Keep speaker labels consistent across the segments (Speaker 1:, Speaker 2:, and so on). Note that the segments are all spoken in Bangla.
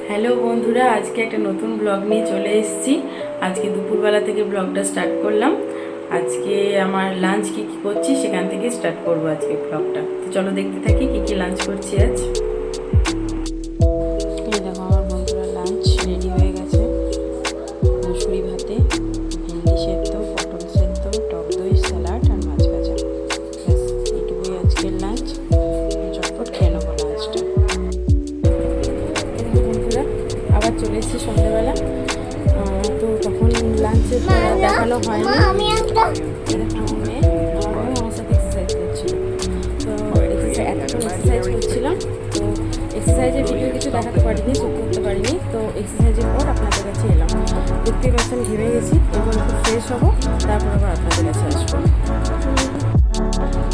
Speaker 1: হ্যালো বন্ধুরা, আজকে একটা নতুন ব্লগ নিয়ে চলে এসেছি। আজকে দুপুরবেলা থেকে ব্লগটা স্টার্ট করলাম। আজকে আমার লাঞ্চ কী কী করছি সেখান থেকে স্টার্ট করবো আজকে ব্লগটা। তো চলো দেখতে থাকি কী কী লাঞ্চ করছি আজ। এই দেখো আমার বন্ধুরা লাঞ্চ রেডি হয়ে গেছে। মুসুরি ভাতে, ভেন্ডি সেদ্ধ, পটল সেদ্ধ, টক দই, স্যালাড আর মাছ ভাজা। ব্যাস এইটুকুই আজকের লাঞ্চ। চটপট খেয়ে নেবো লাঞ্চটা। বন্ধুরা আবার চলে এসেছি সন্ধ্যেবেলা। তো তখন লাঞ্চের দেখানো হয়নি। আমার মেয়ে আমার সাথে এক্সারসাইজ করছিল। তো এতক্ষণ এক্সারসাইজ করছিলাম। তো এক্সারসাইজের ভিডিও কিছু দেখাতে পারিনি, শ্যুট করতে পারিনি। তো এক্সারসাইজের পর আপনাদের কাছে এলাম। দেখতে পাচ্ছেন ঘেমে গেছি, এরপর একটু ফ্রেশ হবো, তারপর আবার আপনাদের কাছে আসবো।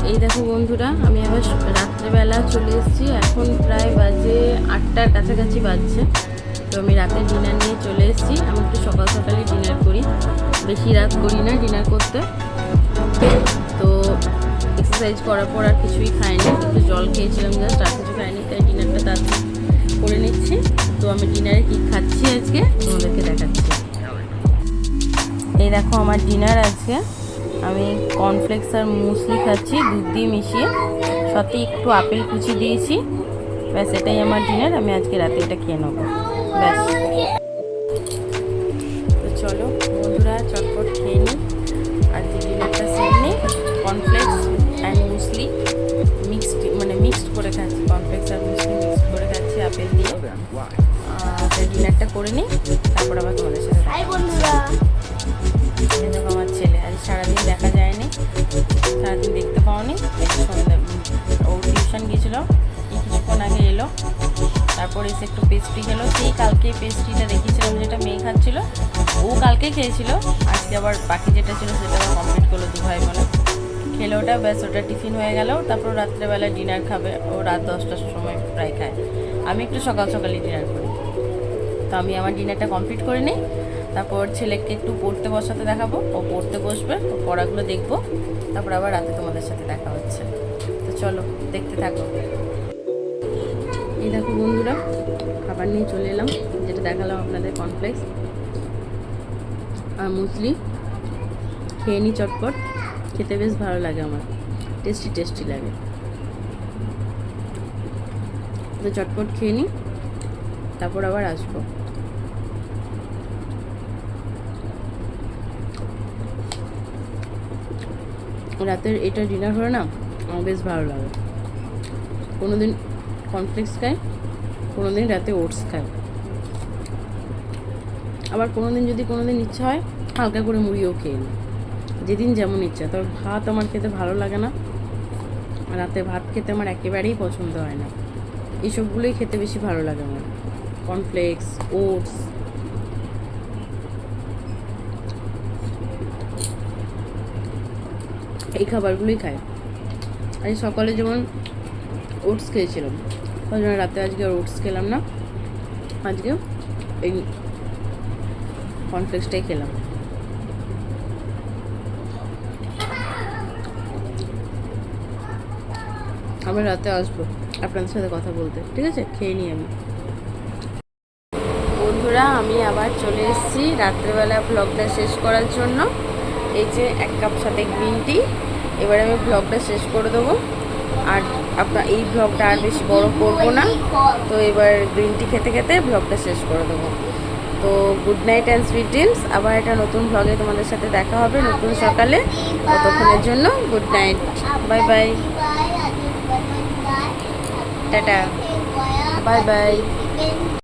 Speaker 1: এই দেখো বন্ধুরা, আমি আবার রাত্রেবেলা চলে এসেছি। এখন প্রায় বাজে 8টার কাছাকাছি বাজছে। তো আমি রাতে ডিনার নিয়ে চলে এসেছি। আমি একটু সকাল সকালে ডিনার করি, বেশি রাত করি না ডিনার করতে। তো এক্সারসাইজ করার পর আর কিছুই খাইনি, একটু জল খেয়েছিলাম জাস্ট, আর কিছু খাইনি। তাই ডিনারটা তাড়াতাড়ি করে নিচ্ছি। তো আমি ডিনারে কী খাচ্ছি আজকে তোমাদেরকে দেখাচ্ছি। এই দেখো আমার ডিনার আজকে। আমি কর্নফ্লেক্স আর মুসলি খাচ্ছি দুধ দিয়ে মিশিয়ে, সাথে একটু আপেল কুচি দিয়েছি। ব্যাস এটাই আমার ডিনার। আমি আজকে রাতে এটা খেয়ে নেবো। ব্যাস, তো চলো বন্ধুরা চটপট খেয়ে নিই। আজকে ডিনারটা সেরে নিই। কর্নফ্লেক্স অ্যান্ড মুসলি মিক্সড করে খাচ্ছি। কর্নফ্লেক্স আর মুসলি মিক্সড করে খাচ্ছি আপেল দিয়ে। ডিনারটা করে নিই, তারপর আবার তোমাদের সাথে দেখো। আমার ছেলে আজ সারাদিন দেখা যায়নি, সারাদিন দেখতে পাওনি। সন্ধ্যা ও টিউশন গিয়েছিলো, কিছুক্ষণ আগে এলো। তারপর এসে একটু পেস্ট্রি খেলো। সেই কালকে পেস্ট্রিটা দেখিয়েছিলাম যেটা মেয়ে খাচ্ছিল, ও কালকে খেয়েছিল। আজকে আবার বাকি যেটা ছিল সেটা আবার কমপ্লিট করলো, দু ভাই বলে খেলো ওটা। ব্যাস ওটা টিফিন হয়ে গেল। তারপর রাত্রেবেলা ডিনার খাবে। ও রাত 10টার সময় প্রায় খায়। আমি একটু সকাল সকালই ডিনার করি। তো আমি আমার ডিনারটা কমপ্লিট করে নিই। তারপর ছেলেকে একটু পড়তে বসাতে দেখাবো, ও পড়তে বসবে, ও পড়াগুলো দেখবো। তারপর আবার রাতে তোমাদের সাথে দেখা হচ্ছে। তো চলো দেখতে থাকো। এই দেখো বন্ধুরা, খাবার নিয়ে চলে এলাম। যেটা দেখালাম আপনাদের, কর্নফ্লেক্স আর মুসলি। খেয়ে নিই চটপট। খেতে বেশ ভালো লাগে আমার, টেস্টি টেস্টি লাগে। তো চটপট খেয়ে নিই, তারপর আবার আসবো। রাতের এটা ডিনার হলে না আমার বেশ ভালো লাগে। কোনো দিন কর্নফ্লেক্স খাই, কোনো দিন রাতে ওটস খাই। আবার কোনো দিন ইচ্ছা হয় হালকা করে মুড়িও খেয়ে নিই, যেদিন যেমন ইচ্ছা। তবে ভাত আমার খেতে ভালো লাগে না, রাতে ভাত খেতে আমার একেবারেই পছন্দ হয় না। এইসবগুলোই খেতে বেশি ভালো লাগে আমার, কর্নফ্লেক্স, ওটস। এই খাবারগুলোই খাই। আজ সকালে যেমন ওটস খেয়েছিলাম, ওই জন্য রাতে আজকে আর ওটস খেলাম না, আজকে এই কর্নফ্লেক্সটাই খেলাম। আবার রাতে আসবো আপনাদের সাথে কথা বলতে, ঠিক আছে? খেয়ে নিই আমি। বন্ধুরা আমি আবার চলে এসেছি রাত্রেবেলা ব্লগটা শেষ করার জন্য। এই যে 1 কাপ সাথে গ্রিন টি। এবারে আমি ব্লগটা শেষ করে দেবো। আর এই ব্লগটা আর বেশি বড় করবো না। তো এবার গ্রিন টি খেতে খেতে ব্লগটা শেষ করে দেবো। তো good night and sweet dreams. আবার একটা নতুন ব্লগে তোমাদের সাথে দেখা হবে নতুন সকালে। ততক্ষণের জন্য good night, bye bye, tata, bye bye.